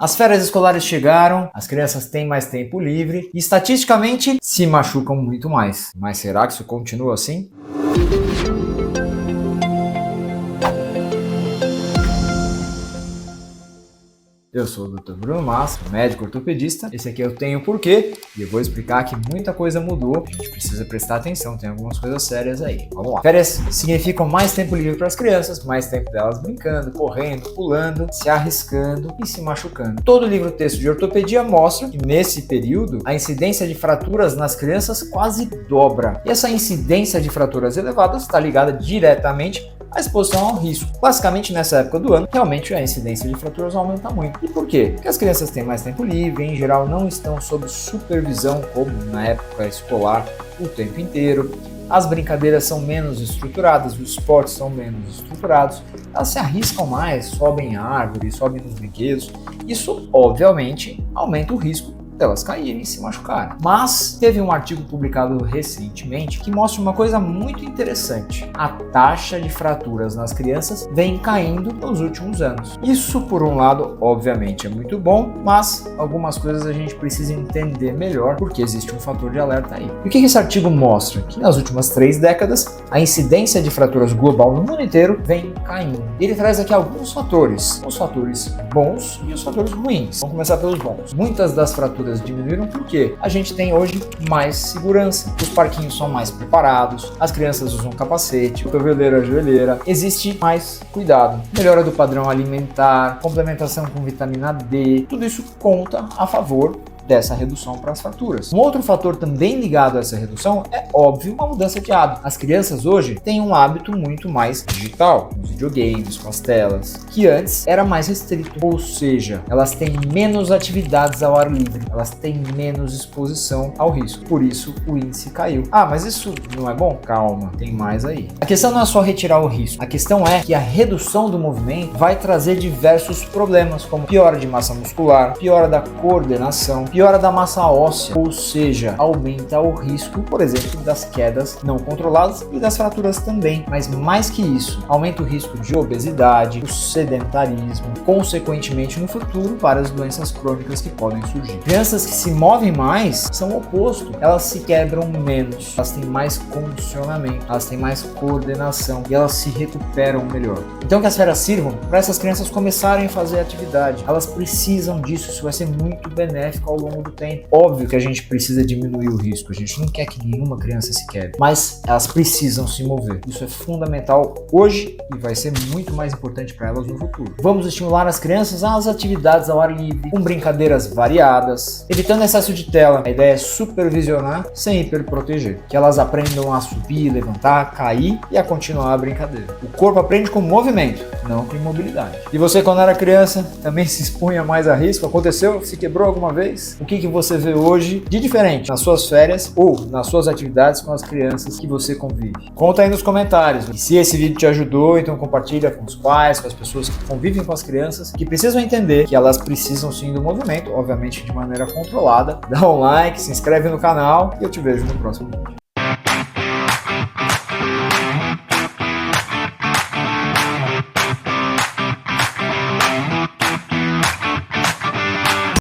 As férias escolares chegaram, as crianças têm mais tempo livre e estatisticamente se machucam muito mais. Mas será que isso continua assim? Eu sou o Dr. Bruno Massa, médico ortopedista. Esse aqui é o Tenho Porquê e eu vou explicar que muita coisa mudou. A gente precisa prestar atenção, tem algumas coisas sérias aí. Vamos lá. Férias significam mais tempo livre para as crianças, mais tempo delas brincando, correndo, pulando, se arriscando e se machucando. Todo livro-texto de ortopedia mostra que nesse período a incidência de fraturas nas crianças quase dobra. E essa incidência de fraturas elevadas está ligada diretamente a exposição ao risco. Basicamente, nessa época do ano, realmente a incidência de fraturas aumenta muito. E por quê? Porque as crianças têm mais tempo livre, em geral não estão sob supervisão, como na época escolar, o tempo inteiro. As brincadeiras são menos estruturadas, os esportes são menos estruturados, elas se arriscam mais, sobem em árvores, sobem nos brinquedos. Isso, obviamente, aumenta o risco delas caírem e se machucarem. Mas teve um artigo publicado recentemente que mostra uma coisa muito interessante. A taxa de fraturas nas crianças vem caindo nos últimos anos. Isso, por um lado, obviamente é muito bom, mas algumas coisas a gente precisa entender melhor porque existe um fator de alerta aí. E o que esse artigo mostra? Que nas últimas 3 décadas, a incidência de fraturas global no mundo inteiro vem caindo. Ele traz aqui alguns fatores, os fatores bons e os fatores ruins. Vamos começar pelos bons. Muitas das fraturas diminuíram porque a gente tem hoje mais segurança. Os parquinhos são mais preparados, as crianças usam capacete, cotoveleira, joelheira, existe mais cuidado. Melhora do padrão alimentar, complementação com vitamina D, tudo isso conta a favor dessa redução para as fraturas. Um outro fator também ligado a essa redução é, óbvio, uma mudança de hábito. As crianças hoje têm um hábito muito mais digital, com os videogames, com as telas, que antes era mais restrito, ou seja, elas têm menos atividades ao ar livre, elas têm menos exposição ao risco, por isso o índice caiu. Ah, mas isso não é bom? Calma, tem mais aí. A questão não é só retirar o risco, a questão é que a redução do movimento vai trazer diversos problemas, como piora de massa muscular, piora da coordenação, piora da massa óssea, ou seja, aumenta o risco, por exemplo, das quedas não controladas e das fraturas também. Mas mais que isso, aumenta o risco de obesidade, o sedentarismo, consequentemente no futuro, várias doenças crônicas que podem surgir. Crianças que se movem mais são o oposto, elas se quebram menos, elas têm mais condicionamento, elas têm mais coordenação e elas se recuperam melhor. Então que as férias sirvam para essas crianças começarem a fazer atividade, elas precisam disso, isso vai ser muito benéfico ao longo do tempo. Óbvio que a gente precisa diminuir o risco, a gente não quer que nenhuma criança se quebre, mas elas precisam se mover. Isso é fundamental hoje e vai ser muito mais importante para elas no futuro. Vamos estimular as crianças às atividades ao ar livre, com brincadeiras variadas, evitando excesso de tela. A ideia é supervisionar sem hiperproteger, que elas aprendam a subir, levantar, cair e a continuar a brincadeira. O corpo aprende com movimento, não com imobilidade. E você, quando era criança, também se expunha mais a risco? Aconteceu? Se quebrou alguma vez? O que você vê hoje de diferente nas suas férias ou nas suas atividades com as crianças que você convive? Conta aí nos comentários. E se esse vídeo te ajudou, então compartilha com os pais, com as pessoas que convivem com as crianças, que precisam entender que elas precisam sim do movimento, obviamente de maneira controlada. Dá um like, se inscreve no canal e eu te vejo no próximo vídeo.